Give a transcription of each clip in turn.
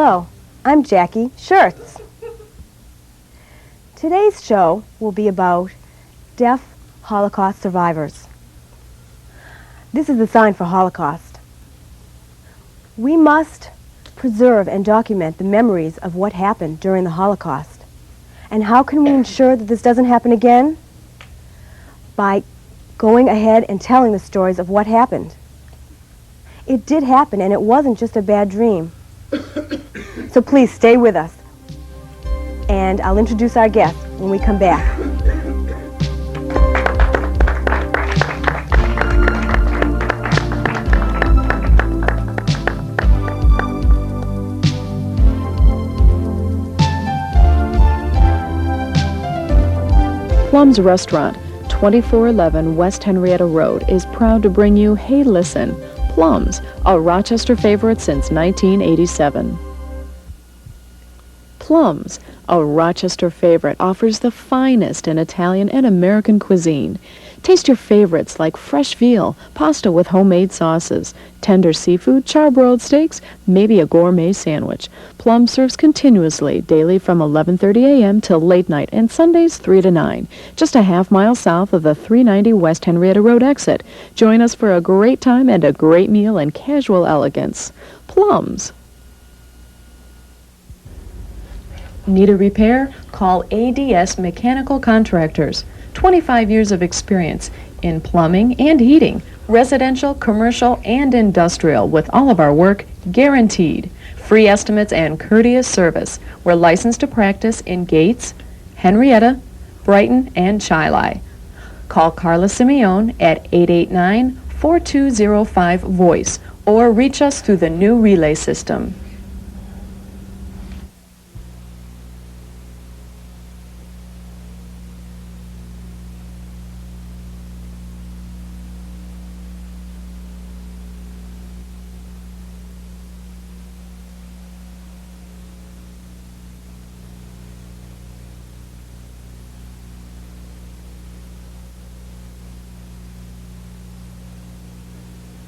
Hello, I'm Jackie Schertz. Today's show will be about deaf Holocaust survivors. This is the sign for Holocaust. We must preserve and document the memories of what happened during the Holocaust. And how can we ensure that this doesn't happen again? By going ahead and telling the stories of what happened. It did happen, and it wasn't just a bad dream. So please stay with us. And I'll introduce our guest when we come back. Plum's Restaurant, 2411 West Henrietta Road, is proud to bring you Hey Listen, Plum's, a Rochester favorite since 1987. Plum's, a Rochester favorite, offers the finest in Italian and American cuisine. Taste your favorites like fresh veal, pasta with homemade sauces, tender seafood, charbroiled steaks, maybe a gourmet sandwich. Plum serves continuously, daily from 11:30 a.m. till late night, and Sundays 3 to 9. Just a half-mile south of the 390 West Henrietta Road exit. Join us for a great time and a great meal in casual elegance. Plum's. Need a repair? Call ADS Mechanical Contractors. 25 years of experience in plumbing and heating, residential, commercial, and industrial, with all of our work guaranteed. Free estimates and courteous service. We're licensed to practice in Gates, Henrietta, Brighton, and Chili. Call Carla Simeone at 889-4205-VOICE or reach us through the new relay system.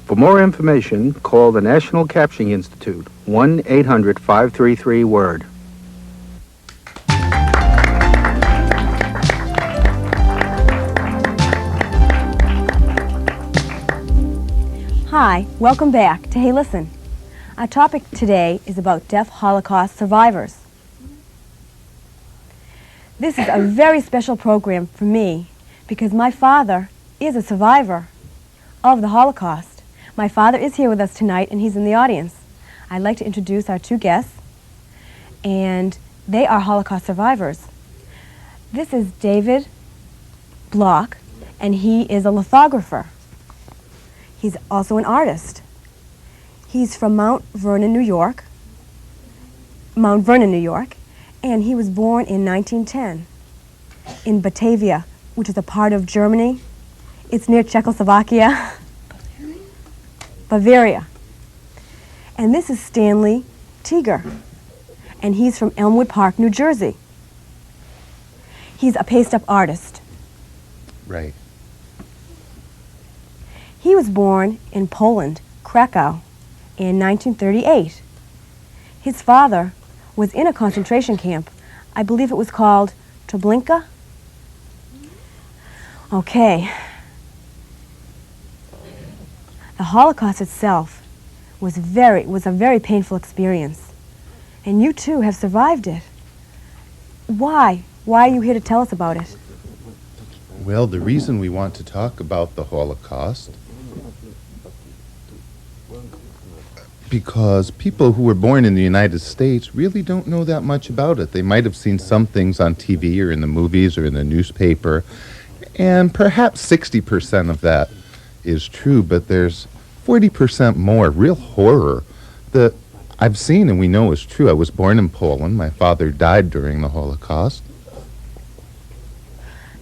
For more information, call the National Captioning Institute, 1-800-533-WORD. Hi, welcome back to Hey Listen. Our topic today is about deaf Holocaust survivors. This is a very special program for me because my father is a survivor of the Holocaust. My father is here with us tonight, and he's in the audience. I'd like to introduce our two guests, and they are Holocaust survivors. This is David Bloch, and he is a lithographer. He's also an artist. He's from Mount Vernon, New York, and he was born in 1910 in Batavia, which is a part of Germany. It's near Czechoslovakia. Bavaria. And this is Stanley Teger, and he's from Elmwood Park, New Jersey. He's a paste-up artist. Right. He was born in Poland, Krakow, in 1938. His father was in a concentration camp. I believe it was called Treblinka. Okay. The Holocaust itself was a very painful experience. And you too have survived it. Why? Why are you here to tell us about it? Well, the reason we want to talk about the Holocaust, because people who were born in the United States really don't know that much about it. They might have seen some things on TV or in the movies or in the newspaper, and perhaps 60% of that is true, but there's 40% more real horror that I've seen and we know is true. I was born in Poland. My father died during the Holocaust.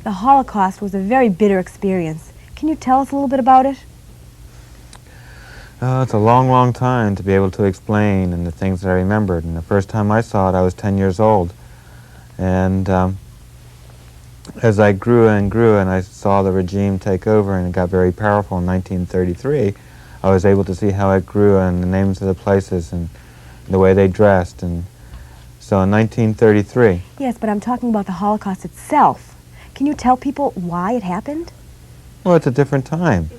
The Holocaust was a very bitter experience. Can you tell us a little bit about it? It's a long, long time to be able to explain and the things that I remembered. And the first time I saw it, I was 10 years old. And as I grew and I saw the regime take over and it got very powerful in 1933, I was able to see how it grew and the names of the places and the way they dressed. And so in 1933, Yes, but I'm talking about the Holocaust itself. Can you tell people why it happened? well, it's a different time.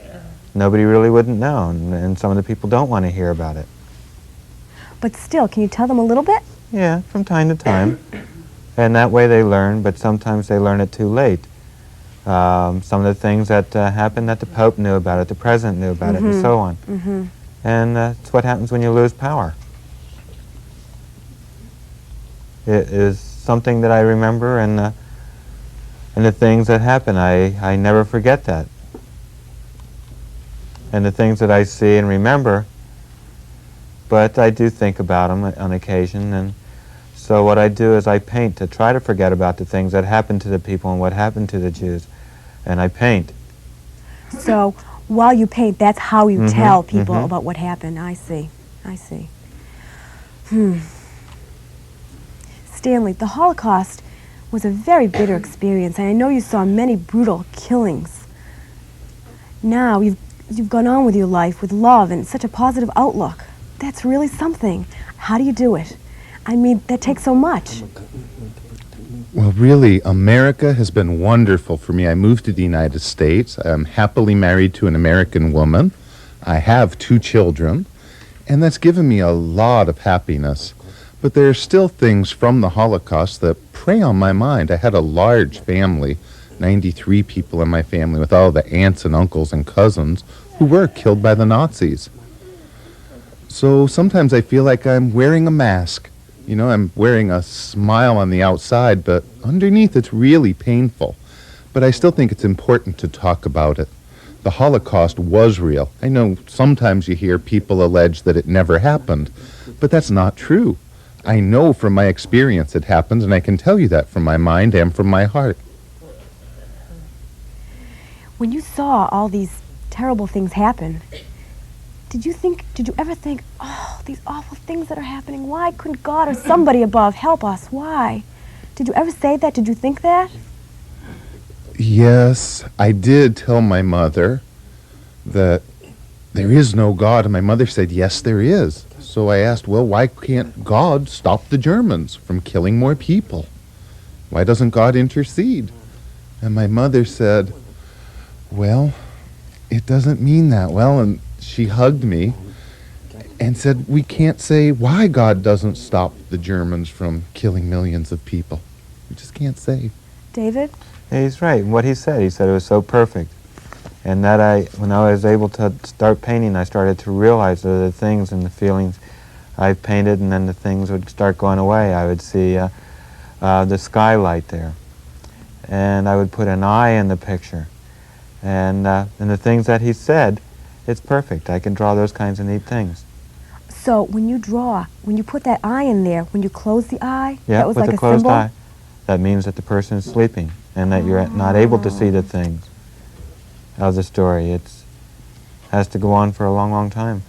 Nobody really wouldn't know, and some of the people don't want to hear about it. But still, can you tell them a little bit? Yeah, from time to time. And that way they learn, but sometimes they learn it too late. Some of the things that happened that the Pope knew about it, the President knew about it, and so on. And it's what happens when you lose power. It is something that I remember, and the things that happen, I never forget that. And the things that I see and remember, but I do think about them on occasion. And so what I do is I paint to try to forget about the things that happened to the people and what happened to the Jews. And I paint. So while you paint, that's how you tell people about what happened. I see. I see. Stanley, the Holocaust was a very bitter experience, and I know you saw many brutal killings. Now you've gone on with your life with love and such a positive outlook. That's really something. How do you do it? I mean, that takes so much. Well, really, America has been wonderful for me. I moved to the United States. I'm happily married to an American woman. I have 2 children, and that's given me a lot of happiness. But there are still things from the Holocaust that prey on my mind. I had a large family, 93 people in my family, with all the aunts and uncles and cousins who were killed by the Nazis. So sometimes I feel like I'm wearing a mask. You know, I'm wearing a smile on the outside, but underneath it's really painful. But I still think it's important to talk about it. The Holocaust was real. I know sometimes you hear people allege that it never happened, but that's not true. I know from my experience it happened, and I can tell you that from my mind and from my heart. When you saw all these terrible things happen, did you ever think, oh, these awful things that are happening, why couldn't God or somebody above help us? Why? Did you ever say that? Did you think that? Yes, I did tell my mother that there is no God, and my mother said, yes, there is. So I asked, well, why can't God stop the Germans from killing more people? Why doesn't God intercede? And my mother said, well, it doesn't mean that well, and she hugged me and said, we can't say why God doesn't stop the Germans from killing millions of people. We just can't say. David? Yeah, he's right. What he said it was so perfect. And that when I was able to start painting, I started to realize the things and the feelings I painted, and then the things would start going away. I would see the skylight there, and I would put an eye in the picture. And the things that he said, it's perfect. I can draw those kinds of neat things. So when you draw, when you put that eye in there, when you close the eye, Yeah, that was with like the a closed symbol? eye, that means that the person is sleeping and that you're not able to see the things of the story. It has to go on for a long, long time.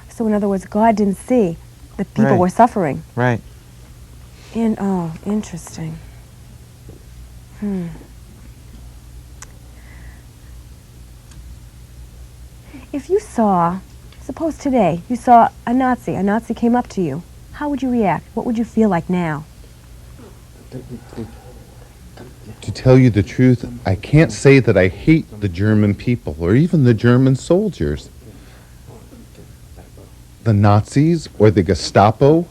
So in other words, God didn't see that people Right. were suffering. Right. Interesting. If you saw, suppose today, you saw a Nazi came up to you, how would you react? What would you feel like now? To tell you the truth, I can't say that I hate the German people or even the German soldiers. The Nazis or the Gestapo,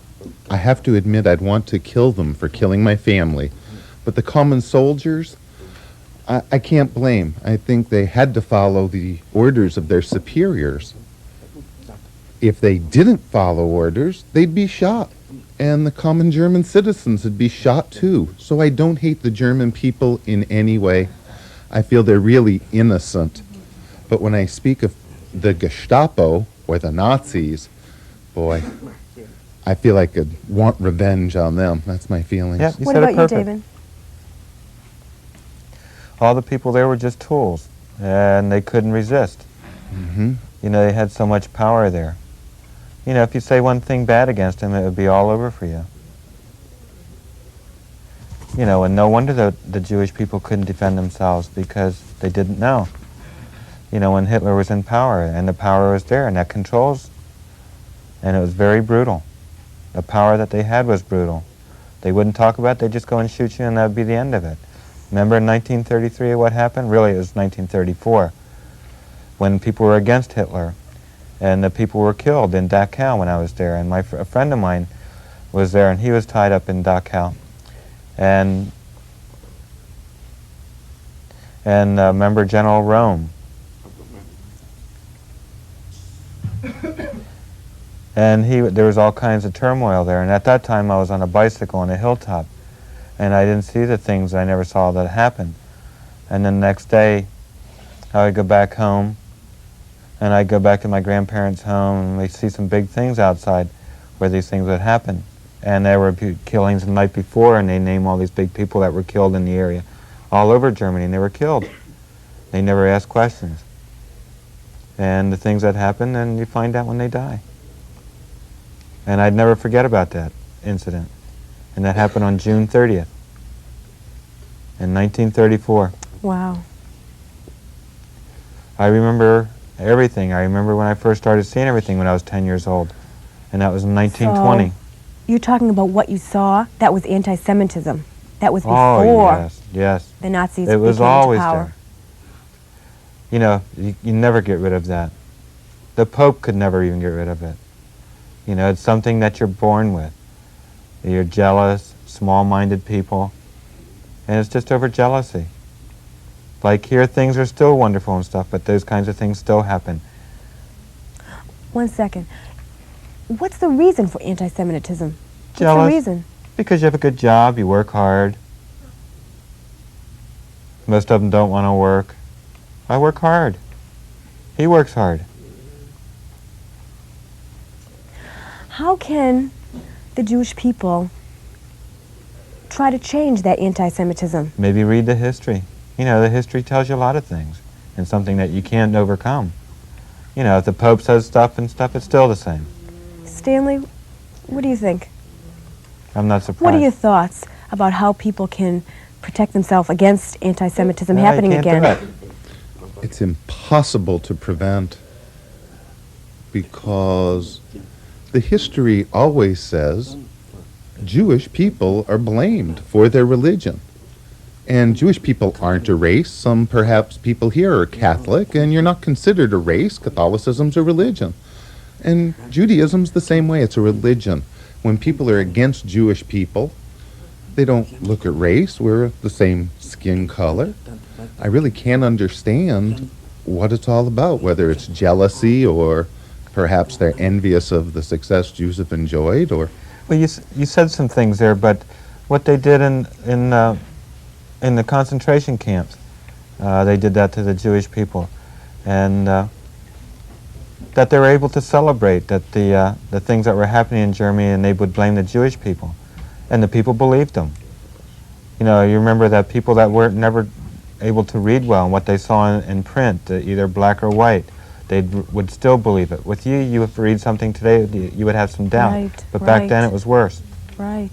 I have to admit I'd want to kill them for killing my family. But the common soldiers, I can't blame. I think they had to follow the orders of their superiors. If they didn't follow orders, they'd be shot. And the common German citizens would be shot too. So I don't hate the German people in any way. I feel they're really innocent. But when I speak of the Gestapo or the Nazis, boy, I feel like I'd want revenge on them. That's my feelings. Yeah, you What said about it you, perfect. David? All the people there were just tools, and they couldn't resist. Mm-hmm. You know, they had so much power there. You know, if you say one thing bad against them, it would be all over for you. You know, and no wonder the Jewish people couldn't defend themselves, because they didn't know. You know, when Hitler was in power, and the power was there, and that controls, and it was very brutal. The power that they had was brutal. They wouldn't talk about it, they'd just go and shoot you, and that would be the end of it. Remember in 1933 what happened? Really, it was 1934, when people were against Hitler, and the people were killed in Dachau when I was there. And a friend of mine was there, and he was tied up in Dachau. And remember General Rome. And there was all kinds of turmoil there. And at that time I was on a bicycle on a hilltop, and I didn't see the things I never saw that happened. And then the next day I would go back home, and I'd go back to my grandparents' home, and we'd see some big things outside where these things would happen. And there were killings the night before, and they name all these big people that were killed in the area all over Germany, and they were killed. They never asked questions. And the things that happen, and you find out when they die. And I'd never forget about that incident. And that happened on June 30th in 1934. Wow. I remember everything. I remember when I first started seeing everything when I was 10 years old. And that was in 1920. So, you're talking about what you saw? That was anti-Semitism. That was before Oh, yes. the Nazis It was became into always power. there. You know, you never get rid of that. The Pope could never even get rid of it. You know, it's something that you're born with. You're jealous, small-minded people, and it's just over jealousy. Like here, things are still wonderful and stuff, but those kinds of things still happen. 1 second. What's the reason for anti-Semitism? What's Jealous. the reason? Because you have a good job, you work hard. Most of them don't want to work. I work hard. He works hard. How can the Jewish people try to change that anti-Semitism? Maybe read the history. You know, the history tells you a lot of things, and something that you can't overcome. You know, if the Pope says stuff and stuff, it's still the same. Stanley, what do you think? I'm not surprised. What are your thoughts about how people can protect themselves against anti-Semitism No, you happening can't do again? it. It's impossible to prevent because the history always says Jewish people are blamed for their religion. And Jewish people aren't a race. Some perhaps people here are Catholic, and you're not considered a race. Catholicism's a religion. And Judaism's the same way. It's a religion. When people are against Jewish people, they don't look at race. We're the same skin color. I really can't understand what it's all about, whether it's jealousy or perhaps they're envious of the success Jews have enjoyed, or... Well, you said some things there, but what they did in the concentration camps, they did that to the Jewish people, and that they were able to celebrate that the things that were happening in Germany, and they would blame the Jewish people, and the people believed them. You know, you remember that people that were never able to read well and what they saw in print, either black or white, they would still believe it. With you, you would read something today, you would have some doubt. Right, but back right. then it was worse. Right.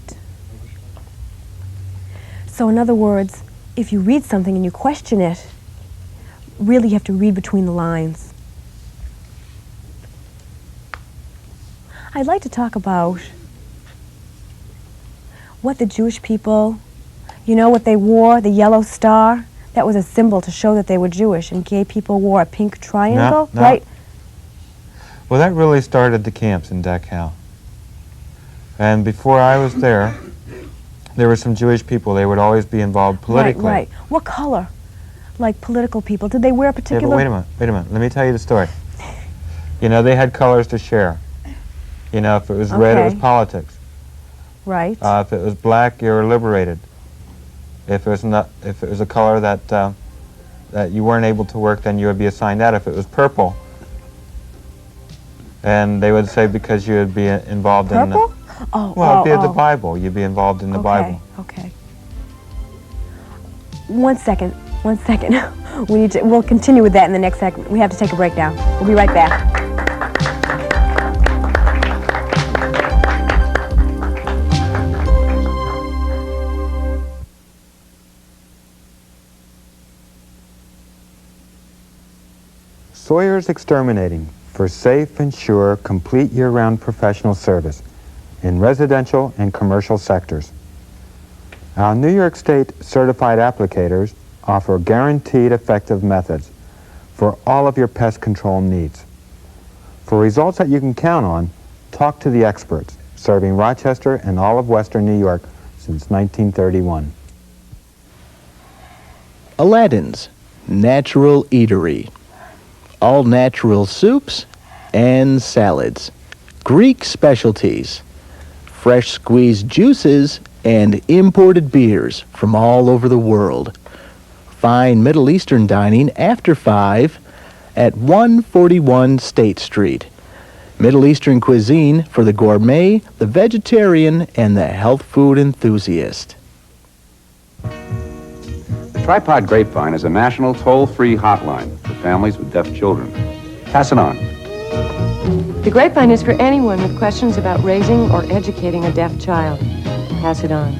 So in other words, if you read something and you question it, really you have to read between the lines. I'd like to talk about what the Jewish people, you know what they wore, the yellow star? That was a symbol to show that they were Jewish, and gay people wore a pink triangle, No. right? Well, that really started the camps in Dachau. And before I was there were some Jewish people. They would always be involved politically. Right, right. What color? Like political people. Did they wear a Yeah, particular... but wait a minute. Let me tell you the story. You know, they had colors to share. You know, if it was red, it was Okay. politics. Right. If it was black, you were liberated. If it was a color that you weren't able to work, then you would be assigned that. If it was purple, and they would say because you would be involved in the... Purple? Oh, Well, it'd be oh. the Bible. You'd be involved in the Bible. Okay. 1 second. We'll continue with that in the next segment. We have to take a break now. We'll be right back. Sawyer's Exterminating for safe and sure, complete year-round professional service. in residential and commercial sectors. Our New York State certified applicators offer guaranteed effective methods for all of your pest control needs. For results that you can count on, talk to the experts, serving Rochester and all of Western New York since 1931. Aladdin's Natural Eatery. All natural soups and salads, Greek specialties, fresh squeezed juices, and imported beers from all over the world. Fine Middle Eastern dining after 5 at 141 State Street. Middle Eastern cuisine for the gourmet, the vegetarian, and the health food enthusiast. The Tripod Grapevine is a national toll-free hotline for families with deaf children. Pass it on. The Grapevine is for anyone with questions about raising or educating a deaf child. Pass it on.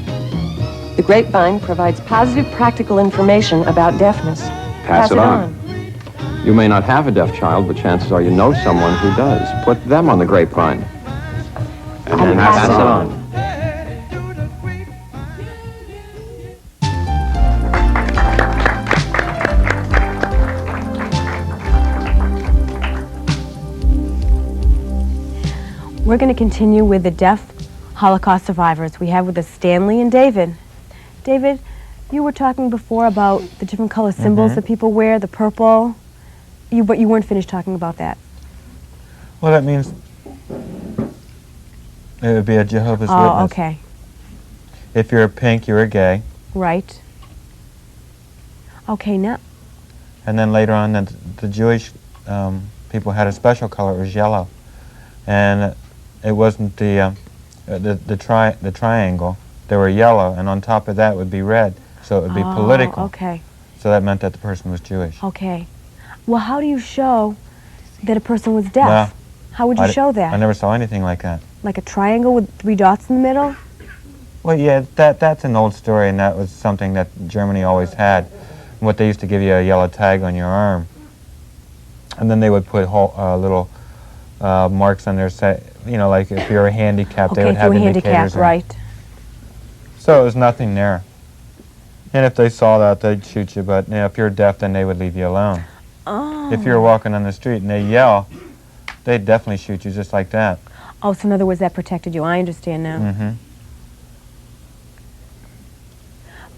The Grapevine provides positive, practical information about deafness. Pass it on. You may not have a deaf child, but chances are you know someone who does. Put them on the Grapevine. And then pass it on. We're going to continue with the deaf Holocaust survivors. We have with us Stanley and David. David, you were talking before about the different color symbols that people wear, the purple, but you weren't finished talking about that. Well, that means it would be a Jehovah's Witness. Oh, okay. If you're a pink, you're a gay. Right. Okay, now. And then later on, the Jewish people had a special color. It was yellow, and it wasn't the triangle. They were yellow, and on top of that would be red. So it would be political. Okay. So that meant that the person was Jewish. Okay. Well, how do you show that a person was deaf? Well, how would you show that? I never saw anything like that. Like a triangle with 3 dots in the middle? Well, yeah, that's an old story, and that was something that Germany always had. What they used to give you a yellow tag on your arm, and then they would put little marks on there, say, you know, like if you're handicapped, they would have indicators. Okay, if you were handicapped, right. So it was nothing there. And if they saw that, they'd shoot you, but you know, if you're deaf, then they would leave you alone. Oh. If you're walking on the street and they yell, they'd definitely shoot you just like that. Oh, so in other words, that protected you. I understand now. Mm-hmm.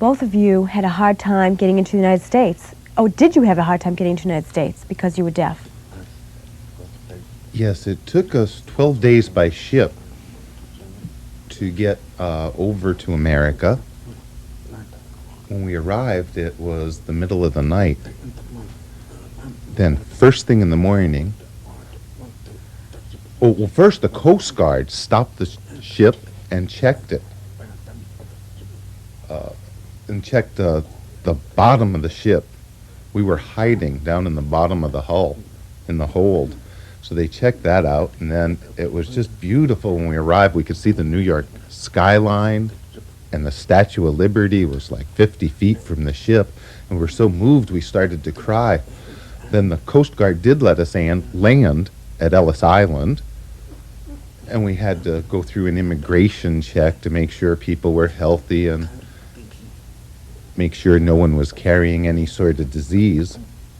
Both of you had a hard time getting into the United States. Oh, did you have a hard time getting into the United States because you were deaf? Yes, it took us 12 days by ship to get over to America. When we arrived, it was the middle of the night. Then, first thing in the morning, well, first the Coast Guard stopped the ship and checked it. And checked the bottom of the ship. We were hiding down in the bottom of the hull, in the hold. So they checked that out, and then it was just beautiful. When we arrived, we could see the New York skyline, and the Statue of Liberty was like 50 feet from the ship, and we were so moved we started to cry. Then the Coast Guard did let us land at Ellis Island, and we had to go through an immigration check to make sure people were healthy and make sure no one was carrying any sort of disease.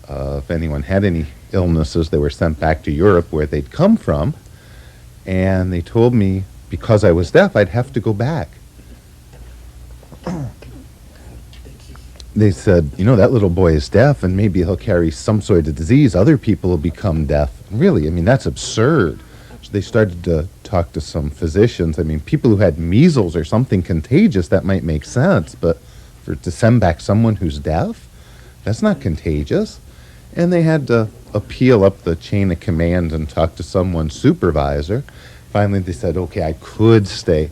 If anyone had any illnesses, they were sent back to Europe where they'd come from, and they told me because I was deaf, I'd have to go back. They said, you know, that little boy is deaf, and maybe he'll carry some sort of disease. Other people will become deaf. Really, I mean, that's absurd. So they started to talk to some physicians. I mean, people who had measles or something contagious, that might make sense, but to send back someone who's deaf, that's not contagious. And they had to appeal up the chain of command and talk to someone's supervisor. Finally, they said, okay, I could stay.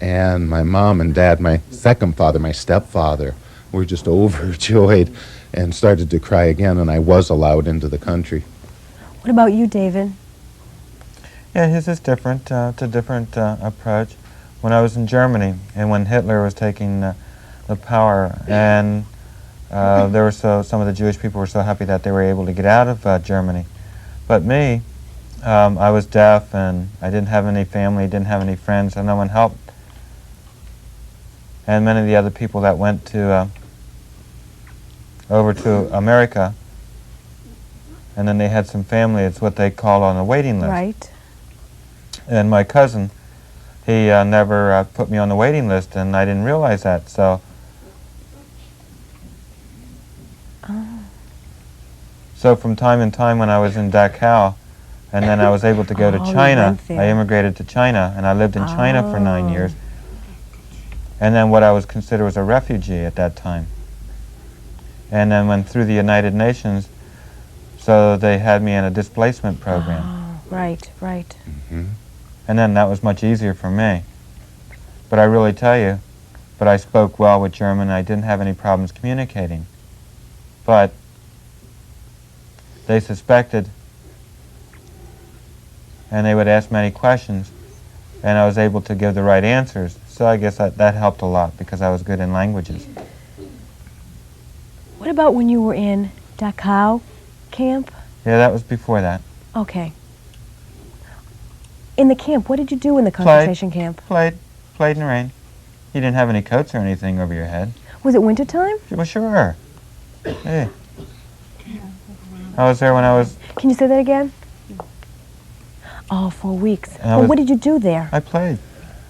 And my mom and dad, my second father, my stepfather, were just overjoyed and started to cry again, and I was allowed into the country. What about you, David? Yeah, his is different. It's a different approach. When I was in Germany, and when Hitler was taking the power, and there were some of the Jewish people were so happy that they were able to get out of Germany. But me, I was deaf and I didn't have any family, didn't have any friends, and no one helped. And many of the other people that went to over to America, and then they had some family, it's what they call on a waiting list. Right. And my cousin, he never put me on the waiting list, and I didn't realize that, so. So from time to time when I was in Dachau, and then I was able to go to Oh, you China, went there. I immigrated to China, and I lived in China for 9 years. And then what I was considered was a refugee at that time. And then went through the United Nations, so they had me in a displacement program. Oh, right, right. And then that was much easier for me. But I really tell you, but I spoke well with German, I didn't have any problems communicating. But they suspected, and they would ask many questions, and I was able to give the right answers. So I guess that helped a lot because I was good in languages. What about when you were in Dachau camp? Yeah, that was before that. Okay. In the camp, what did you do in the concentration camp? Played in the rain. You didn't have any coats or anything over your head. Was it wintertime? Well, sure. Hey. I was there when I was... Can you say that again? Oh, 4 weeks. And I Well, was- what did you do there? I played.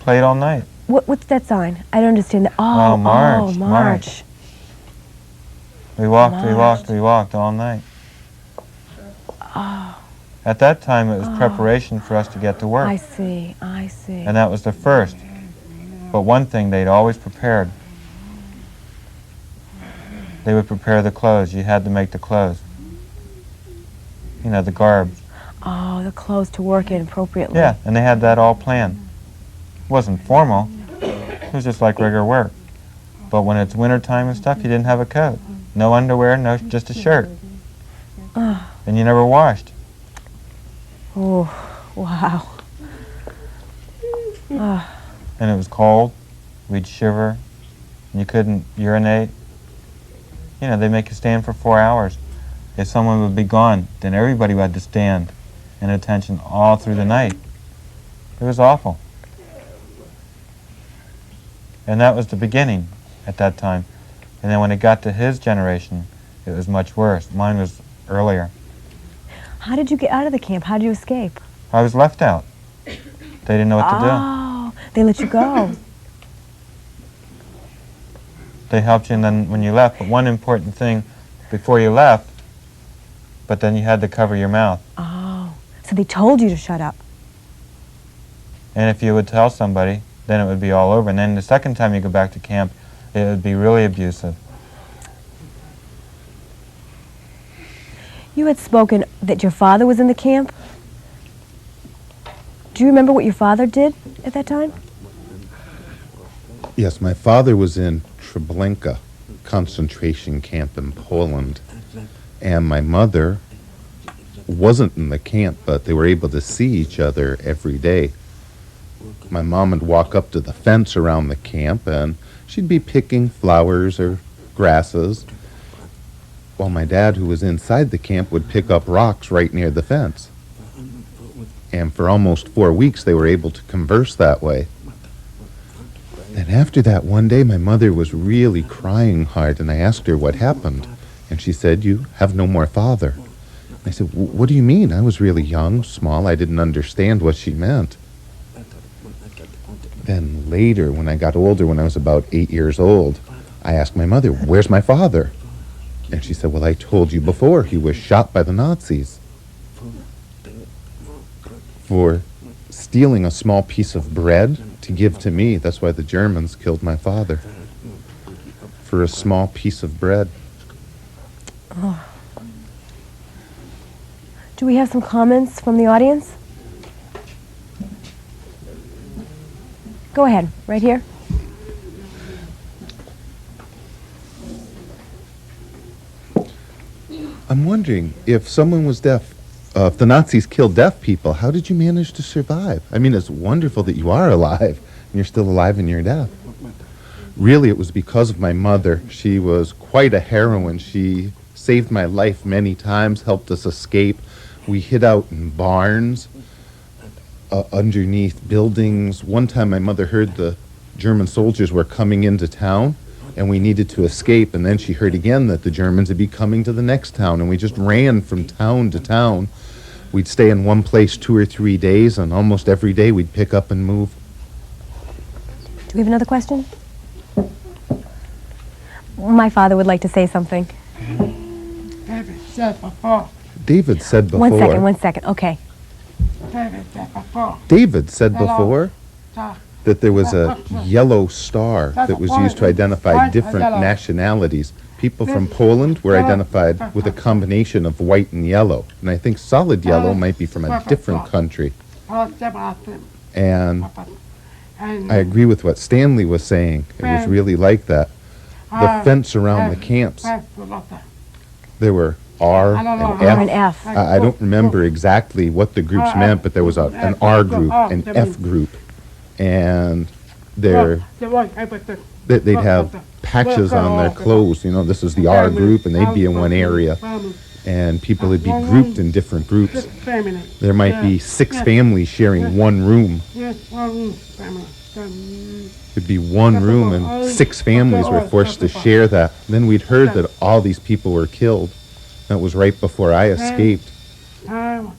Played all night. What's that sign? I don't understand that. Oh, March, March. We walked all night. Oh, At that time, it was preparation for us to get to work. I see, I see. And that was the first. But one thing they'd always prepared. They would prepare the clothes. You had to make the clothes. You know, the garb. Oh, the clothes to work in appropriately. Yeah, and they had that all planned. It wasn't formal. It was just like regular work. But when it's wintertime and stuff, you didn't have a coat. No underwear, no, just a shirt. And you never washed. Oh, wow. And it was cold. We'd shiver. And you couldn't urinate. You know, they make you stand for 4 hours. If someone would be gone, then everybody had to stand in attention all through the night. It was awful. And that was the beginning at that time. And then when it got to his generation, it was much worse. Mine was earlier. How did you get out of the camp? How did you escape? I was left out. They didn't know what to do. Oh, they let you go. They helped you and then when you left. But one important thing before you left, but then you had to cover your mouth. Oh, so they told you to shut up. And if you would tell somebody, then it would be all over. And then the second time you go back to camp, it would be really abusive. You had spoken that your father was in the camp. Do you remember what your father did at that time? Yes, my father was in Treblinka concentration camp in Poland, and my mother wasn't in the camp, but they were able to see each other every day. My mom would walk up to the fence around the camp, and she'd be picking flowers or grasses, while my dad, who was inside the camp, would pick up rocks right near the fence. And for almost 4 weeks, they were able to converse that way. Then after that, one day, my mother was really crying hard, and I asked her what happened. And she said, "You have no more father." And I said, "What do you mean?" I was really young, small. I didn't understand what she meant. Then later, when I got older, when I was about 8 years old, I asked my mother, "Where's my father?" And she said, "Well, I told you before, he was shot by the Nazis for stealing a small piece of bread to give to me. That's why the Germans killed my father, for a small piece of bread." Do we have some comments from the audience? Go ahead, right here. I'm wondering, if someone was deaf, if the Nazis killed deaf people, how did you manage to survive? I mean, it's wonderful that you are alive, and you're still alive and you're deaf. Really, it was because of my mother. She was quite a heroine. She saved my life many times, helped us escape. We hid out in barns, underneath buildings. One time my mother heard the German soldiers were coming into town, and we needed to escape, and then she heard again that the Germans would be coming to the next town, and we just ran from town to town. We'd stay in one place 2 or 3 days, and almost every day we'd pick up and move. Do we have another question? My father would like to say something. David said before. One second, okay. David said before that there was a yellow star that was used to identify different nationalities. People from Poland were identified with a combination of white and yellow. And I think solid yellow might be from a different country. And I agree with what Stanley was saying. It was really like that. The fence around the camps, there were R and F. I don't remember exactly what the groups meant, but there was an R group, an F group, and they'd have patches on their clothes. You know, this is the R group, and they'd be in one area, and people would be grouped in different groups. There might be 6 families sharing one room. It'd be one room, and 6 families were forced to share that. Then we'd heard that all these people were killed. That was right before I escaped. You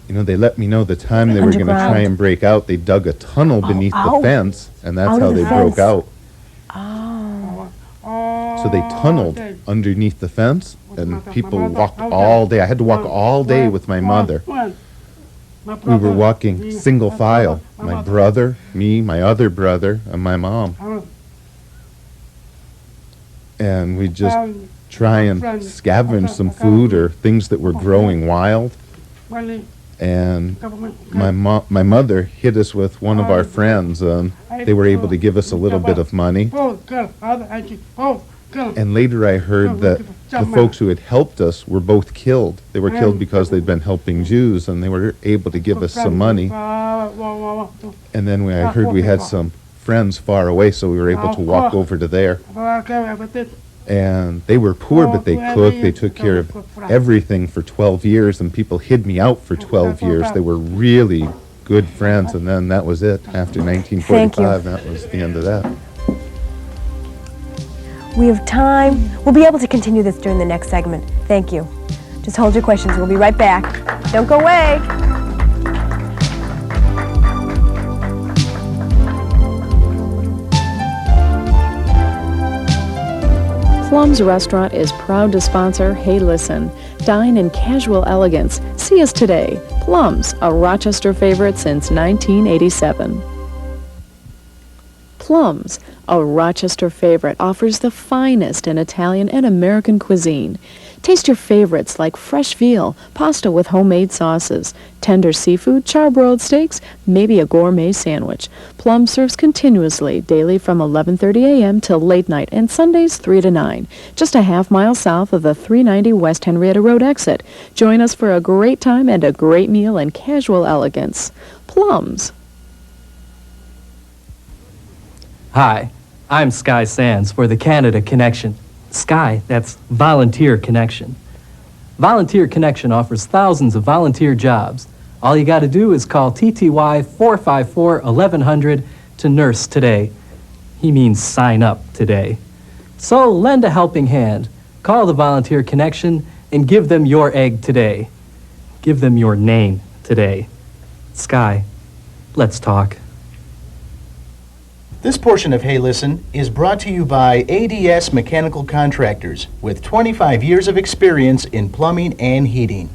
know, they let me know the time they were going to try and break out. They dug a tunnel beneath the fence, and that's how they broke out. So they tunneled underneath the fence, and people walked all day. I had to walk all day with my mother. We were walking single file. My brother, me, my other brother, and my mom. And we just try and scavenge some food or things that were growing wild. And my mother hit us with one of our friends, and they were able to give us a little bit of money. And later I heard that the folks who had helped us were both killed. They were killed because they'd been helping Jews, and they were able to give us some money. And then I heard we had some friends far away, so we were able to walk over to there. And they were poor, but they cooked. They took care of everything for 12 years, and people hid me out for 12 years. They were really good friends, and then that was it. After 1945, that was the end of that. We have time. We'll be able to continue this during the next segment. Thank you. Just hold your questions. We'll be right back. Don't go away. Plum's Restaurant is proud to sponsor Hey Listen. Dine in casual elegance. See us today. Plum's, a Rochester favorite since 1987. Plum's, a Rochester favorite, offers the finest in Italian and American cuisine. Taste your favorites like fresh veal, pasta with homemade sauces, tender seafood, charbroiled steaks, maybe a gourmet sandwich. Plum serves continuously, daily from 11:30 a.m. till late night, and Sundays 3 to 9, just a half-mile south of the 390 West Henrietta Road exit. Join us for a great time and a great meal in casual elegance. Plum's. Hi, I'm Sky Sands for the Canada Connection. Sky, that's Volunteer Connection. Volunteer Connection offers thousands of volunteer jobs. All you got to do is call TTY 454-1100 to nurse today. He means sign up today. So lend a helping hand. Call the Volunteer Connection and give them your egg today. Give them your name today. Sky, let's talk. This portion of Hey Listen is brought to you by ADS Mechanical Contractors with 25 years of experience in plumbing and heating.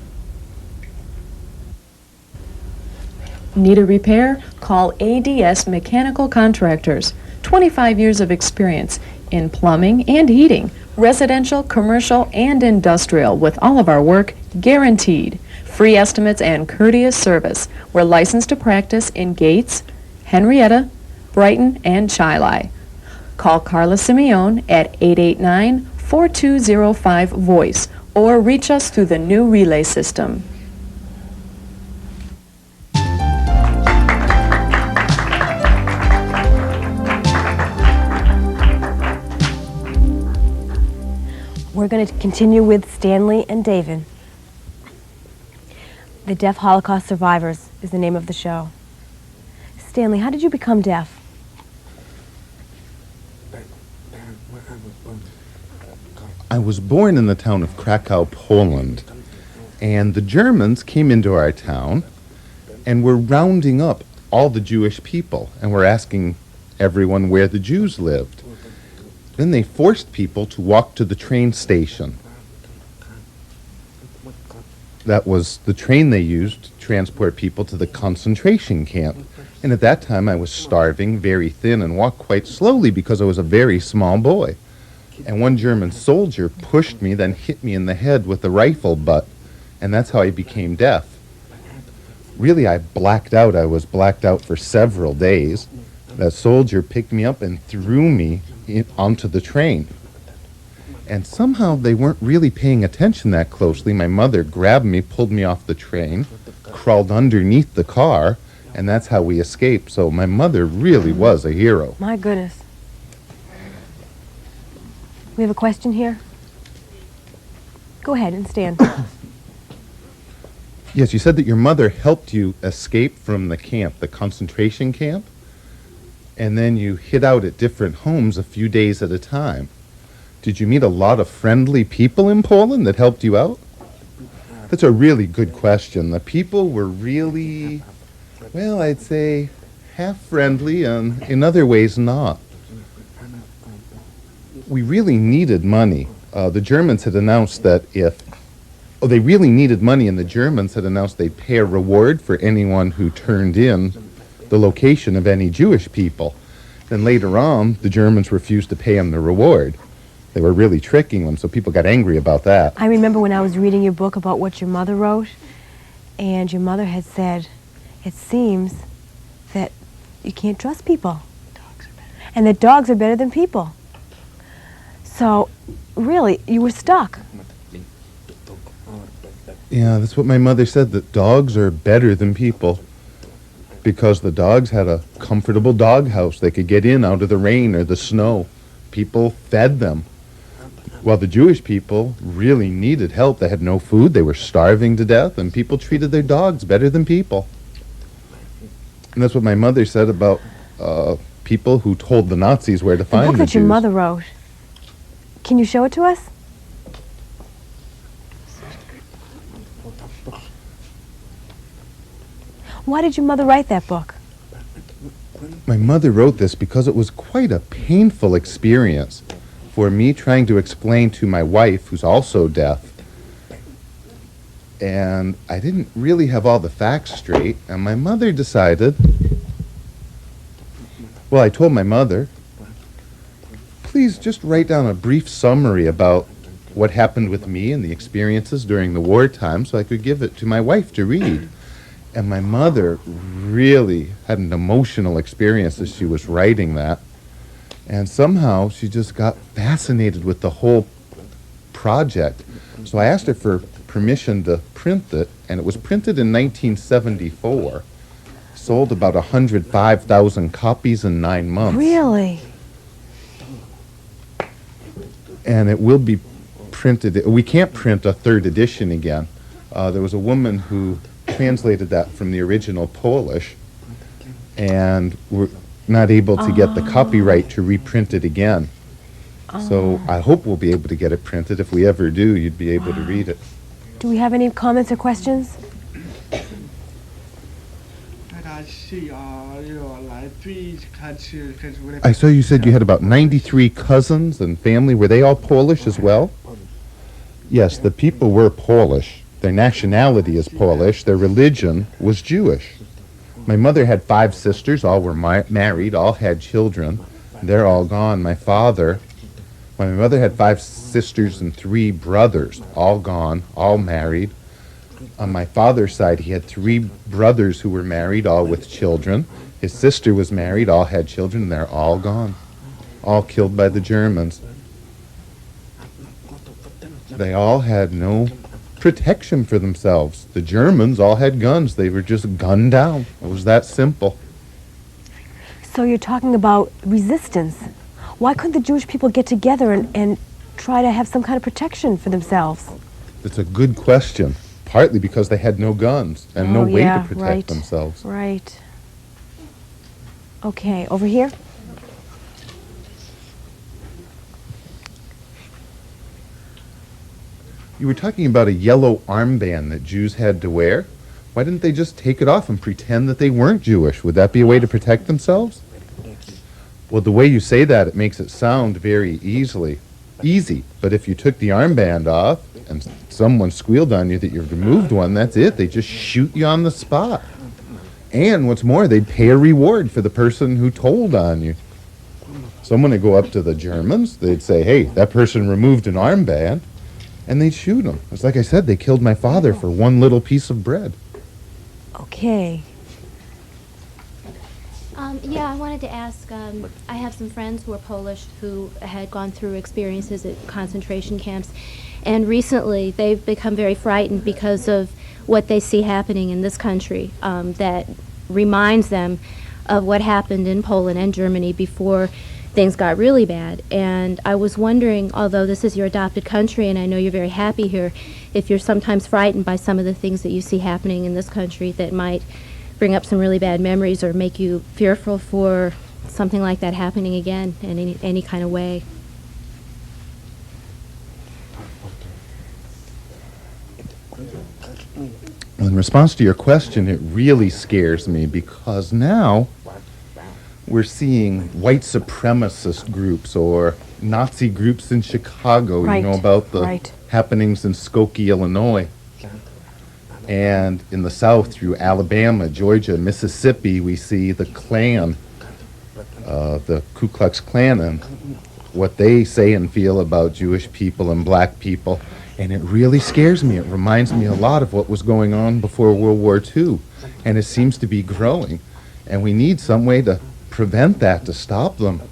Need a repair? Call ADS Mechanical Contractors. 25 years of experience in plumbing and heating, residential, commercial, and industrial, with all of our work guaranteed. Free estimates and courteous service. We're licensed to practice in Gates, Henrietta, Brighton, and Chili. Call Carla Simeone at 889-4205-VOICE or reach us through the new relay system. We're going to continue with Stanley and David. The Deaf Holocaust Survivors is the name of the show. Stanley, how did you become deaf? I was born in the town of Krakow, Poland, and the Germans came into our town and were rounding up all the Jewish people and were asking everyone where the Jews lived. Then they forced people to walk to the train station. That was the train they used to transport people to the concentration camp. And at that time I was starving, very thin, and walked quite slowly because I was a very small boy. And one German soldier pushed me, then hit me in the head with a rifle butt, and that's how I became deaf. Really, I blacked out. I was blacked out for several days. That soldier picked me up and threw me onto the train. And somehow they weren't really paying attention that closely. My mother grabbed me, pulled me off the train, crawled underneath the car, and that's how we escaped. So my mother really was a hero. My goodness. We have a question here. Go ahead and stand. Yes, you said that your mother helped you escape from the camp, the concentration camp, and then you hid out at different homes a few days at a time. Did you meet a lot of friendly people in Poland that helped you out? That's a really good question. The people were really, well, I'd say half friendly and in other ways not. We really needed money. The Germans had announced that they really needed money, and the Germans had announced they'd pay a reward for anyone who turned in the location of any Jewish people. Then later on, the Germans refused to pay them the reward. They were really tricking them, so people got angry about that. I remember when I was reading your book about what your mother wrote, and your mother had said, it seems that you can't trust people, and that dogs are better than people. So, really, you were stuck. Yeah, that's what my mother said, that dogs are better than people because the dogs had a comfortable doghouse. They could get in out of the rain or the snow. People fed them. While the Jewish people really needed help. They had no food, they were starving to death, and people treated their dogs better than people. And that's what my mother said about people who told the Nazis where to find the book that Jews. your mother wrote. Can you show it to us? Why did your mother write that book? My mother wrote this because it was quite a painful experience for me trying to explain to my wife, who's also deaf, and I didn't really have all the facts straight, and my mother decided, well, I told my mother, please just write down a brief summary about what happened with me and the experiences during the wartime so I could give it to my wife to read. And my mother really had an emotional experience as she was writing that. And somehow she just got fascinated with the whole project. So I asked her for permission to print it, and it was printed in 1974. Sold about 105,000 copies in 9 months. Really? And it will be printed. We can't print a third edition again. There was a woman who translated that from the original Polish, and we're not able to get the copyright to reprint it again. So I hope we'll be able to get it printed. If we ever do, you'd be able to read it. Do we have any comments or questions? I saw you said you had about 93 cousins and family. Were they all Polish as well? Yes, the people were Polish. Their nationality is Polish. Their religion was Jewish. My mother had 5 sisters. All were married. All had children. They're all gone. My mother had 5 sisters and 3 brothers. All gone. All married. On my father's side, he had 3 brothers who were married, all with children. His sister was married. All had children. And they're all gone. All killed by the Germans. They all had no protection for themselves. The Germans all had guns. They were just gunned down. It was that simple. So you're talking about resistance. Why couldn't the Jewish people get together and try to have some kind of protection for themselves? It's a good question. partly because they had no guns and no Oh, way yeah, to protect right. themselves. Right. Okay, over here. You were talking about a yellow armband that Jews had to wear. Why didn't they just take it off and pretend that they weren't Jewish? Would that be a way to protect themselves? Well, the way you say that, it makes it sound very easy. But if you took the armband off and someone squealed on you that you removed one, that's it. They just shoot you on the spot. And what's more, they'd pay a reward for the person who told on you. Someone would go up to the Germans, they'd say, hey, that person removed an armband, and they'd shoot him. It's like I said, they killed my father for one little piece of bread. Okay. Yeah, I wanted to ask, I have some friends who are Polish who had gone through experiences at concentration camps, and recently they've become very frightened because of what they see happening in this country that reminds them of what happened in Poland and Germany before things got really bad. And I was wondering, although this is your adopted country and I know you're very happy here, if you're sometimes frightened by some of the things that you see happening in this country that might bring up some really bad memories or make you fearful for something like that happening again in any kind of way. Well, in response to your question, it really scares me because now we're seeing white supremacist groups or Nazi groups in Chicago. Right, You know about the right. happenings in Skokie, Illinois. And in the South, through Alabama, Georgia, Mississippi, we see the Klan, the Ku Klux Klan, and what they say and feel about Jewish people and black people. And it really scares me. It reminds me a lot of what was going on before World War II. And it seems to be growing. And we need some way to prevent that, to stop them.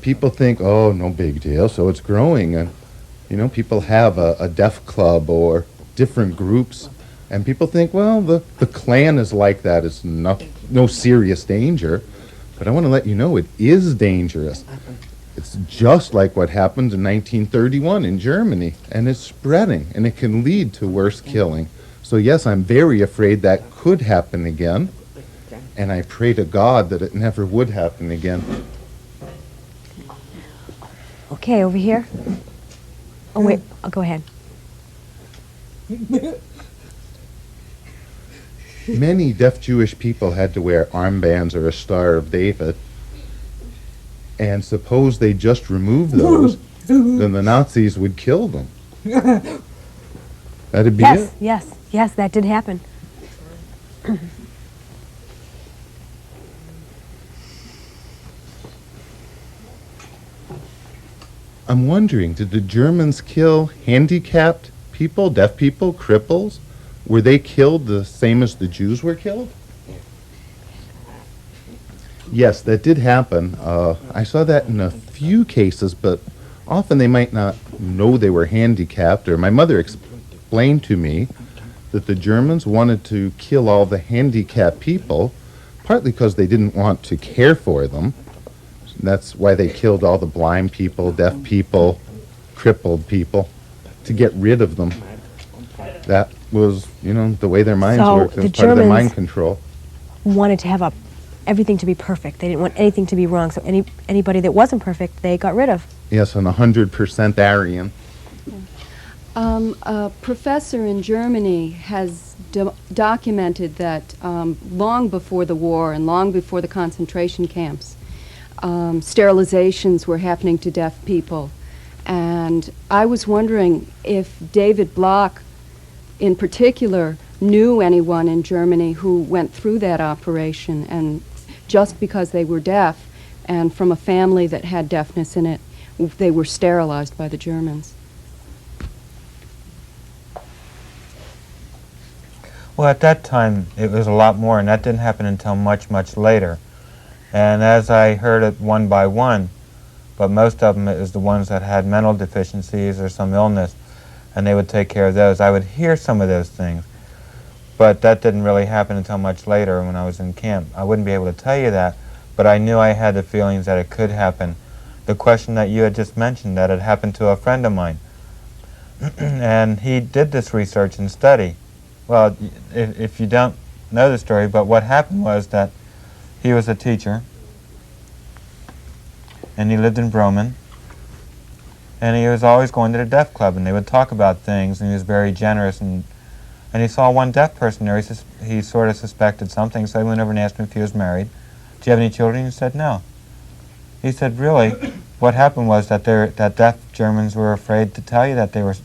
People think, oh, no big deal, so it's growing. And, you know, people have a deaf club or different groups. And people think, well, the Klan is like that. It's no serious danger. But I want to let you know it is dangerous. It's just like what happened in 1931 in Germany. And it's spreading, and it can lead to worse killing. So yes, I'm very afraid that could happen again. And I pray to God that it never would happen again. Okay, over here. Oh, wait. Oh, go ahead. Many deaf Jewish people had to wear armbands or a Star of David. And suppose they just removed those, then the Nazis would kill them. That'd be it. Yes, that did happen. I'm wondering, did the Germans kill handicapped people, deaf people, cripples? Were they killed the same as the Jews were killed? Yes, that did happen. I saw that in a few cases, but often they might not know they were handicapped. Or my mother explained to me that the Germans wanted to kill all the handicapped people, partly because they didn't want to care for them. That's why they killed all the blind people, deaf people, crippled people, to get rid of them. That was, you know, the way their minds So worked. It the was part of their Germans mind control. Wanted to have everything to be perfect. They didn't want anything to be wrong. So anybody that wasn't perfect, they got rid of. Yes, and 100% Aryan. A professor in Germany has documented that long before the war and long before the concentration camps, sterilizations were happening to deaf people. And I was wondering if David Bloch, in particular, knew anyone in Germany who went through that operation, and just because they were deaf and from a family that had deafness in it, they were sterilized by the Germans. Well, at that time, it was a lot more, and that didn't happen until much, much later. And as I heard it one by one, but most of them it was the ones that had mental deficiencies or some illness, and they would take care of those. I would hear some of those things, but that didn't really happen until much later when I was in camp. I wouldn't be able to tell you that, but I knew I had the feelings that it could happen. The question that you had just mentioned, that had happened to a friend of mine. and he did this research and study. Well, if you don't know the story, but what happened was that he was a teacher, and he lived in Broman, and he was always going to the deaf club, and they would talk about things, and he was very generous, and he saw one deaf person there. He sort of suspected something, so he went over and asked him if he was married. Do you have any children? He said no. He said, really, what happened was that that deaf Germans were afraid to tell you that they were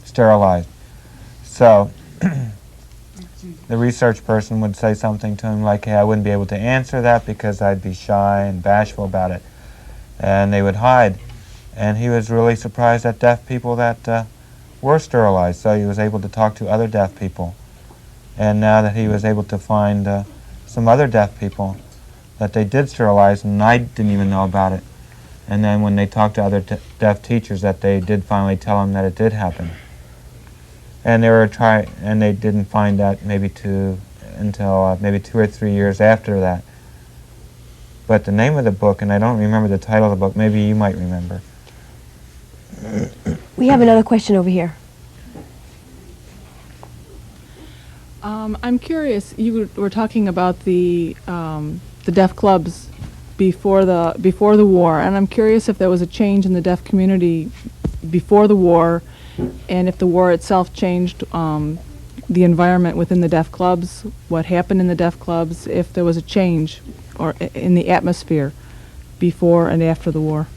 sterilized. So the research person would say something to him like, hey, I wouldn't be able to answer that because I'd be shy and bashful about it. And they would hide. And he was really surprised at deaf people that were sterilized, so he was able to talk to other deaf people. And now that he was able to find some other deaf people that they did sterilize, and I didn't even know about it. And then when they talked to other deaf teachers, that they did finally tell them that it did happen. And they didn't find out until maybe 2 or 3 years after that. But the name of the book, and I don't remember the title of the book, maybe you might remember. We have another question over here. I'm curious, you were talking about the deaf clubs before the war, and I'm curious if there was a change in the deaf community before the war, and if the war itself changed the environment within the deaf clubs, what happened in the deaf clubs, if there was a change or in the atmosphere before and after the war.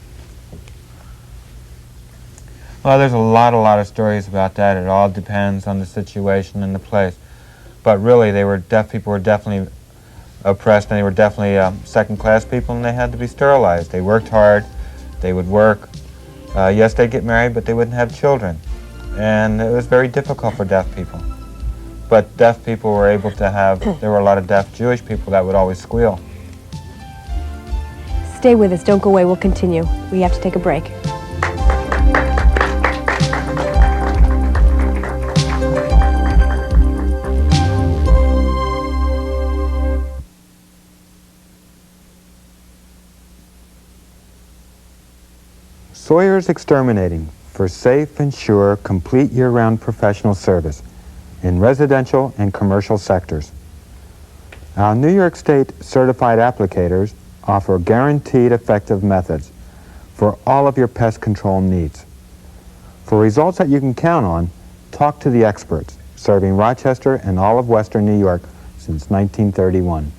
Well, there's a lot of stories about that. It all depends on the situation and the place. But really, deaf people were definitely oppressed, and they were definitely second-class people, and they had to be sterilized. They worked hard. They would work. Yes, they'd get married, but they wouldn't have children. And it was very difficult for deaf people. But deaf people were able to there were a lot of deaf Jewish people that would always squeal. Stay with us. Don't go away. We'll continue. We have to take a break. Sawyer's Exterminating for safe and sure, complete year-round professional service in residential and commercial sectors. Our New York State certified applicators offer guaranteed effective methods for all of your pest control needs. For results that you can count on, talk to the experts, serving Rochester and all of Western New York since 1931.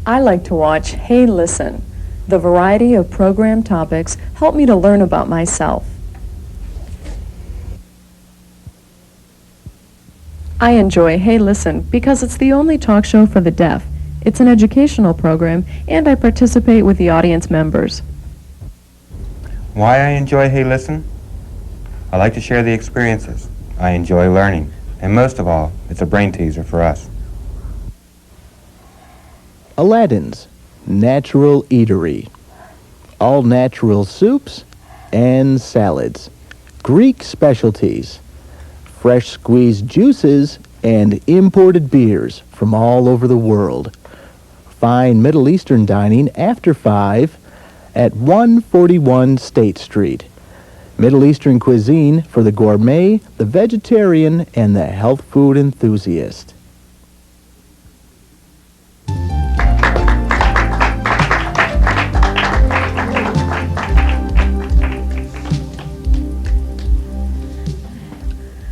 I like to watch Hey Listen. The variety of program topics help me to learn about myself. I enjoy Hey Listen because it's the only talk show for the deaf. It's an educational program, and I participate with the audience members. Why I enjoy Hey Listen? I like to share the experiences. I enjoy learning. And most of all, it's a brain teaser for us. Aladdin's Natural Eatery. All natural soups and salads. Greek specialties. Fresh squeezed juices and imported beers from all over the world. Fine Middle Eastern dining after 5 at 141 State Street. Middle Eastern cuisine for the gourmet, the vegetarian, and the health food enthusiast.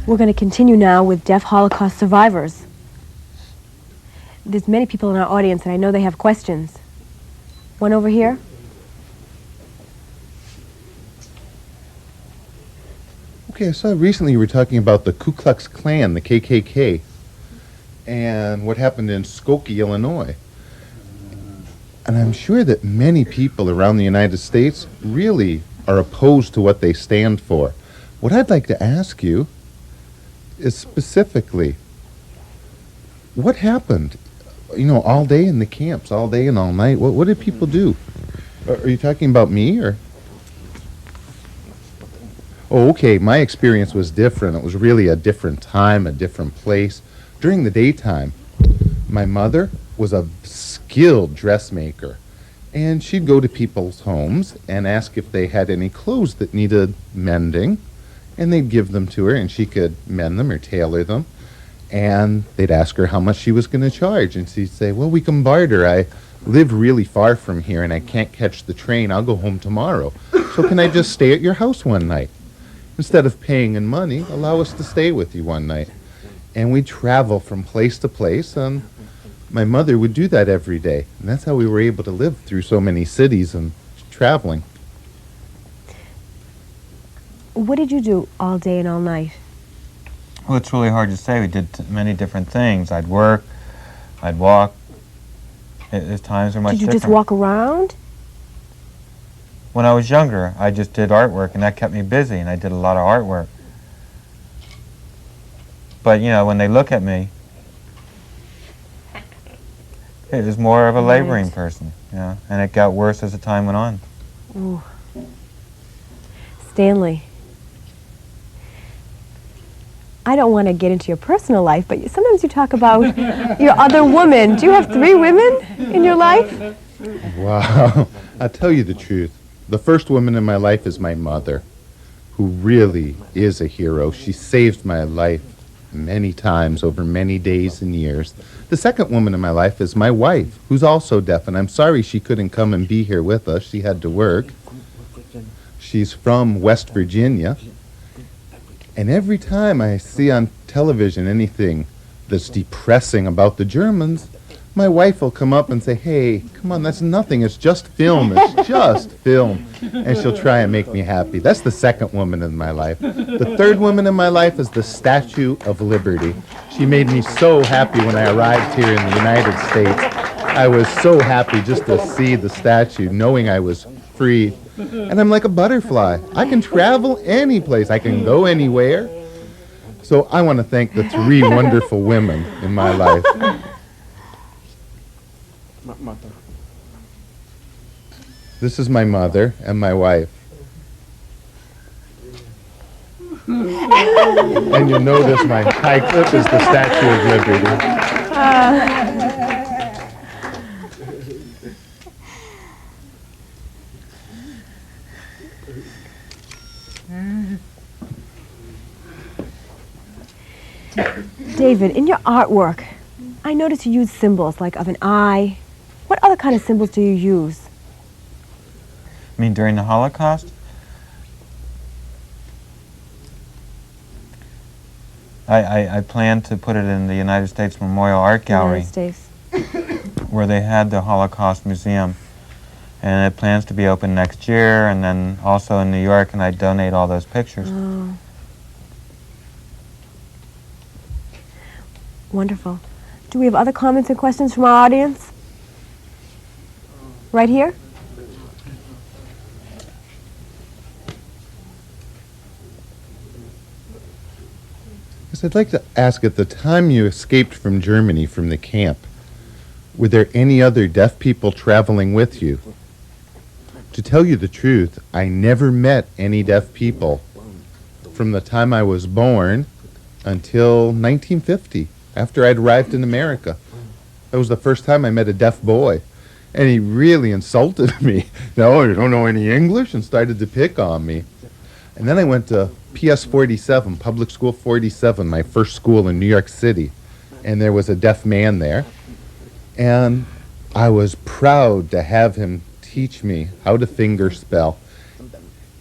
We're going to continue now with deaf Holocaust survivors. There's many people in our audience, and I know they have questions. One over here. Okay, I saw recently you were talking about the Ku Klux Klan, the KKK, and what happened in Skokie, Illinois. And I'm sure that many people around the United States really are opposed to what they stand for. What I'd like to ask you is specifically, what happened? You know, all day in the camps, all day and all night. What did people do? Are you talking about me, or? Oh, okay, my experience was different. It was really a different time, a different place. During the daytime, my mother was a skilled dressmaker, And she'd go to people's homes and ask if they had any clothes that needed mending, and they'd give them to her, and she could mend them or tailor them. And they'd ask her how much she was going to charge, and she'd say, well, we can barter. I live really far from here, and I can't catch the train. I'll go home tomorrow. So can I just stay at your house one night? Instead of paying in money, allow us to stay with you one night. And we'd travel from place to place, and my mother would do that every day. And that's how we were able to live through so many cities and traveling. What did you do all day and all night? Well, it's really hard to say. We did many different things. I'd work, I'd walk. There's times were much Did you different. just walk around? When I was younger, I just did artwork, and that kept me busy, and I did a lot of artwork. But, you know, when they look at me, it was more of a laboring person, you know, and it got worse as the time went on. Ooh. Stanley, I don't want to get into your personal life, but sometimes you talk about your other woman. Do you have 3 women in your life? Wow. I'll tell you the truth. The first woman in my life is my mother, who really is a hero. She saved my life many times over many days and years. The second woman in my life is my wife, who's also deaf, and I'm sorry she couldn't come and be here with us. She had to work. She's from West Virginia. And every time I see on television anything that's depressing about the Germans, my wife will come up and say, hey, come on, that's nothing. It's just film. It's just film. And she'll try and make me happy. That's the second woman in my life. The third woman in my life is the Statue of Liberty. She made me so happy when I arrived here in the United States. I was so happy just to see the statue, knowing I was free. And I'm like a butterfly. I can travel any place. I can go anywhere. So I want to thank the 3 wonderful women in my life. This is my mother and my wife. And you'll notice my high clip is the Statue of Liberty. David, in your artwork, I noticed you use symbols like of an eye. What other kind of symbols do you use? I mean, during the Holocaust? I plan to put it in the United States Memorial Art Gallery, United States. where they had the Holocaust Museum. And it plans to be open next year, and then also in New York, and I donate all those pictures. Oh. Wonderful. Do we have other comments and questions from our audience? Right here? Yes, I'd like to ask, at the time you escaped from Germany, from the camp, were there any other deaf people traveling with you? To tell you the truth, I never met any deaf people from the time I was born until 1950, after I'd arrived in America. That was the first time I met a deaf boy. And he really insulted me. No, you don't know any English, and started to pick on me. And then I went to PS 47, Public School 47, my first school in New York City. And there was a deaf man there. And I was proud to have him teach me how to finger spell.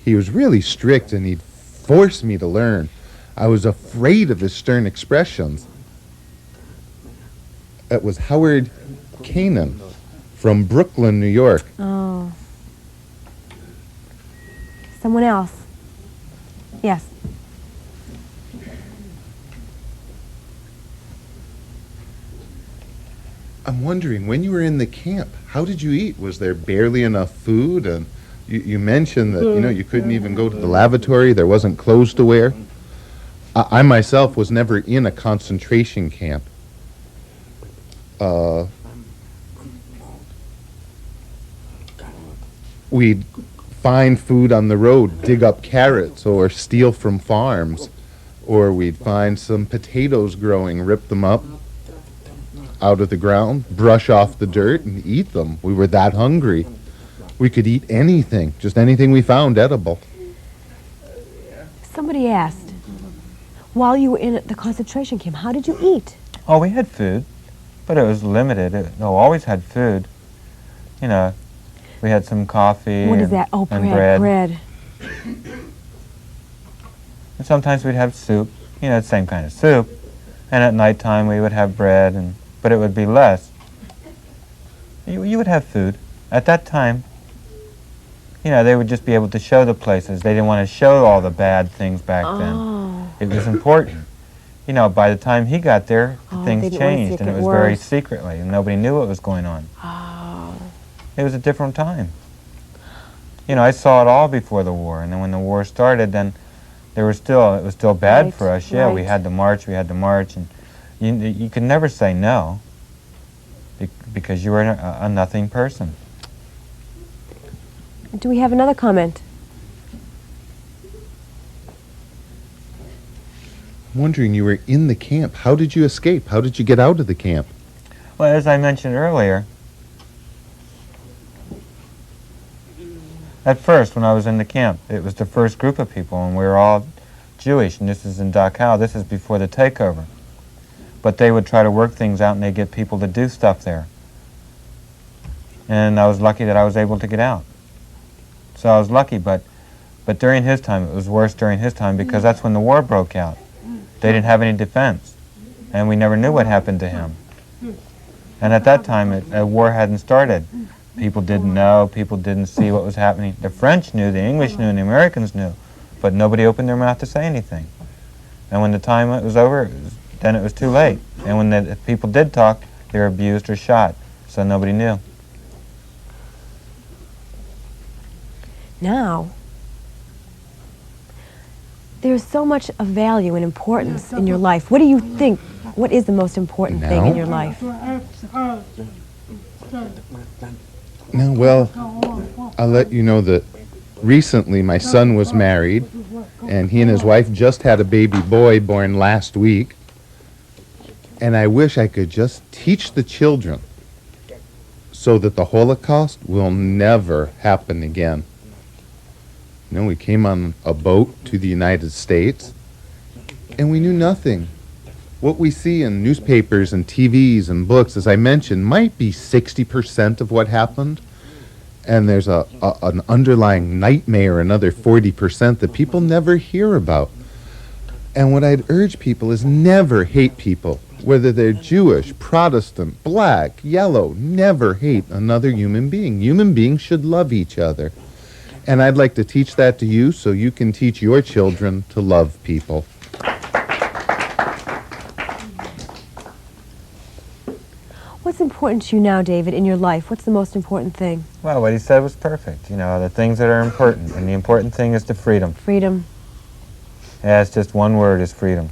He was really strict, and he'd force me to learn. I was afraid of his stern expressions. It was Howard Kanan from Brooklyn, New York. Oh. Someone else? Yes. I'm wondering, when you were in the camp, how did you eat? Was there barely enough food? And you mentioned that, you couldn't even go to the lavatory. There wasn't clothes to wear. I myself was never in a concentration camp. We'd find food on the road, dig up carrots or steal from farms, or we'd find some potatoes growing, rip them up out of the ground, brush off the dirt, and eat them. We were that hungry. We could eat anything, just anything we found edible. Somebody asked, while you were in the concentration camp, how did you eat? Oh, we had food, but it was limited. Always had food. You know, we had some coffee What is and, that? Oh, and bread. And sometimes we'd have soup, you know, the same kind of soup. And at nighttime we would have bread, but it would be less. You would have food. At that time, you know, they would just be able to show the places. They didn't want to show all the bad things back then. It was important. You know, by the time he got there, things changed, and it was very secretly, and nobody knew what was going on. It was a different time. You know, I saw it all before the war, and then when the war started, then it was still bad for us. Yeah, we had to march, and you could never say no, because you were a nothing person. Do we have another comment? I'm wondering, you were in the camp. How did you escape? How did you get out of the camp? Well, as I mentioned earlier, at first, when I was in the camp, it was the first group of people, and we were all Jewish, and this is in Dachau. This is before the takeover. But they would try to work things out, and they'd get people to do stuff there. And I was lucky that I was able to get out. So I was lucky, but during his time, it was worse during his time, because that's when the war broke out. They didn't have any defense, and we never knew what happened to him. And at that time, a war hadn't started. People didn't know, people didn't see what was happening. The French knew, the English knew, and the Americans knew, but nobody opened their mouth to say anything. And when the time was over, then it was too late. And when the people did talk, they were abused or shot, so nobody knew. Now, there's so much of value and importance in your life. What do you think, what is the most important thing in your life? Now, well, I'll let you know that recently my son was married, and he and his wife just had a baby boy born last week. And I wish I could just teach the children so that the Holocaust will never happen again. You know, we came on a boat to the United States, and we knew nothing. What we see in newspapers and TVs and books, as I mentioned, might be 60% of what happened, and there's an underlying nightmare, another 40% that people never hear about. And what I'd urge people is never hate people, whether they're Jewish, Protestant, black, yellow. Never hate another human being. Human beings should love each other. And I'd like to teach that to you so you can teach your children to love people. What's important to you now, David, in your life? What's the most important thing? Well, what he said was perfect. You know, the things that are important. And the important thing is the freedom. Freedom. Yeah, it's just one word, is freedom.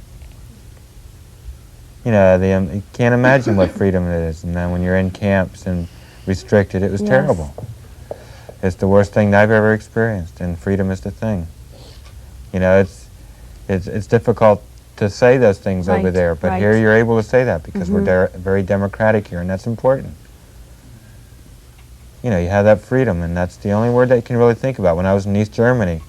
You know, you can't imagine what freedom it is. And then when you're in camps and restricted, it was terrible. It's the worst thing that I've ever experienced, and freedom is the thing. You know, it's difficult to say those things over there, but here you're able to say that because we're very democratic here, and that's important. You know, you have that freedom, and that's the only word that you can really think about. When I was in East Germany,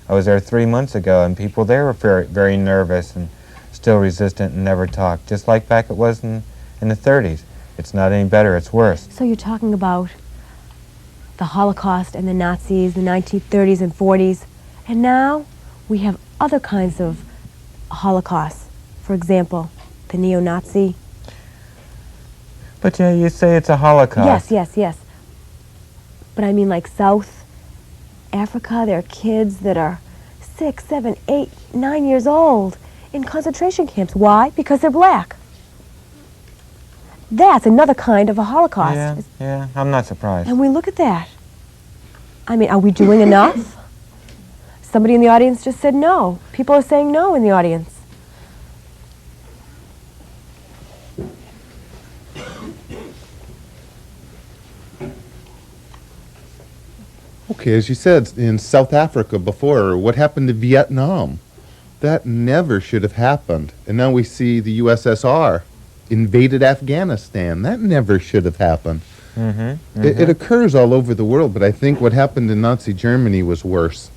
I was there 3 months ago, and people there were very nervous and still resistant and never talked, just like back it was in the 30s. It's not any better, it's worse. So you're talking about the Holocaust and the Nazis, the 1930s and 40s, and now we have other kinds of Holocausts. For example, the neo-Nazi. But yeah, you say it's a Holocaust. Yes. But I mean, like South Africa, there are kids that are 6, 7, 8, 9 years old in concentration camps. Why? Because they're black. That's another kind of a Holocaust. Yeah, I'm not surprised. And we look at that. I mean, are we doing enough? Somebody in the audience just said no. People are saying no in the audience. Okay, as you said, in South Africa before, what happened to Vietnam? That never should have happened. And now we see the USSR invaded Afghanistan. That never should have happened. It occurs all over the world, but I think what happened in Nazi Germany was worse.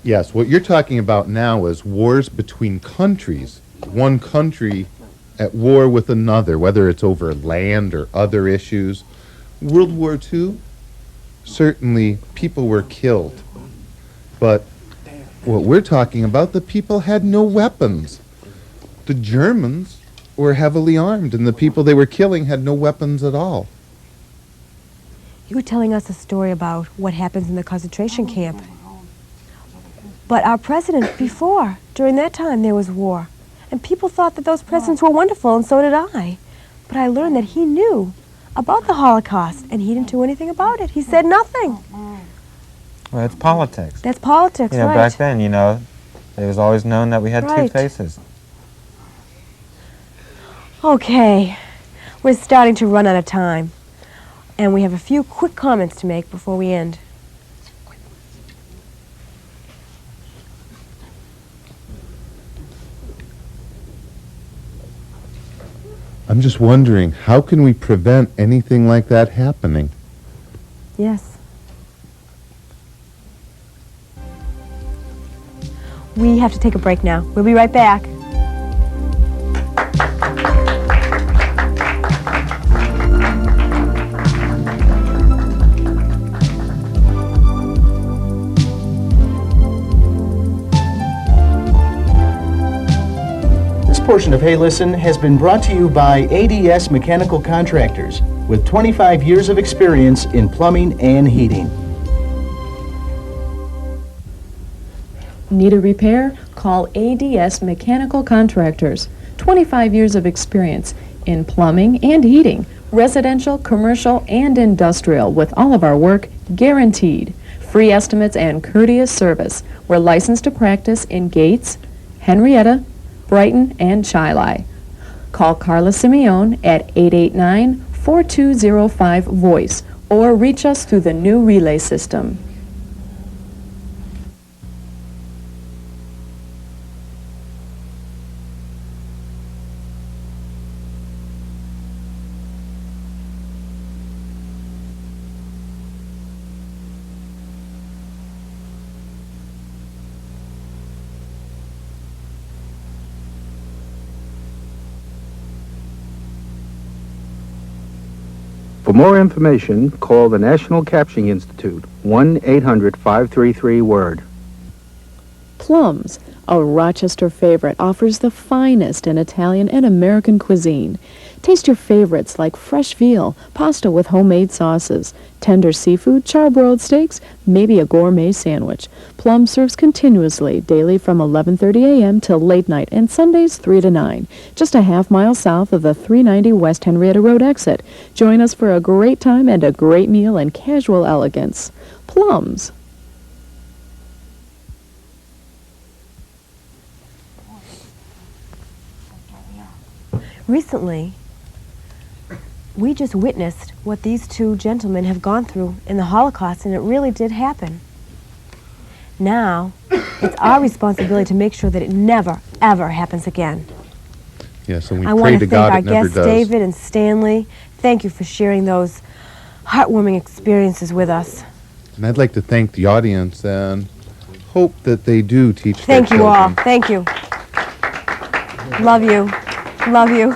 Yes, what you're talking about now is wars between countries. One country at war with another, whether it's over land or other issues. World War II, certainly people were killed. But what we're talking about, the people had no weapons. The Germans were heavily armed, and the people they were killing had no weapons at all. You were telling us a story about what happens in the concentration camp. But our president before, during that time, there was war. And people thought that those presidents were wonderful, and so did I. But I learned that he knew about the Holocaust, and he didn't do anything about it. He said nothing. Well, it's politics. That's politics, You know, right. back then, you know, it was always known that we had two Right. faces. Okay, we're starting to run out of time. And we have a few quick comments to make before we end. I'm just wondering, how can we prevent anything like that happening? Yes. We have to take a break now. We'll be right back. This portion of Hey Listen has been brought to you by ADS Mechanical Contractors, with 25 years of experience in plumbing and heating. Need a repair? Call ADS Mechanical Contractors. 25 years of experience in plumbing and heating, residential, commercial, and industrial, with all of our work guaranteed. Free estimates and courteous service. We're licensed to practice in Gates, Henrietta, Brighton, and Chili. Call Carla Simeone at 889-4205-VOICE or reach us through the new relay system. For more information, call the National Captioning Institute, 1-800-533-WORD. Plums, a Rochester favorite, offers the finest in Italian and American cuisine. Taste your favorites like fresh veal, pasta with homemade sauces, tender seafood, charbroiled steaks, maybe a gourmet sandwich. Plum serves continuously, daily from 11:30 a.m. till late night, and Sundays 3 to 9. Just a half-mile south of the 390 West Henrietta Road exit. Join us for a great time and a great meal in casual elegance. Plums. Recently, we just witnessed what these two gentlemen have gone through in the Holocaust, and it really did happen. Now, it's our responsibility to make sure that it never, ever happens again. Yes, and we I pray want to to thank God our it never guests, does. David and Stanley. Thank you for sharing those heartwarming experiences with us. And I'd like to thank the audience and hope that they do teach Thank their you all. children. Thank you. Love you. Love you.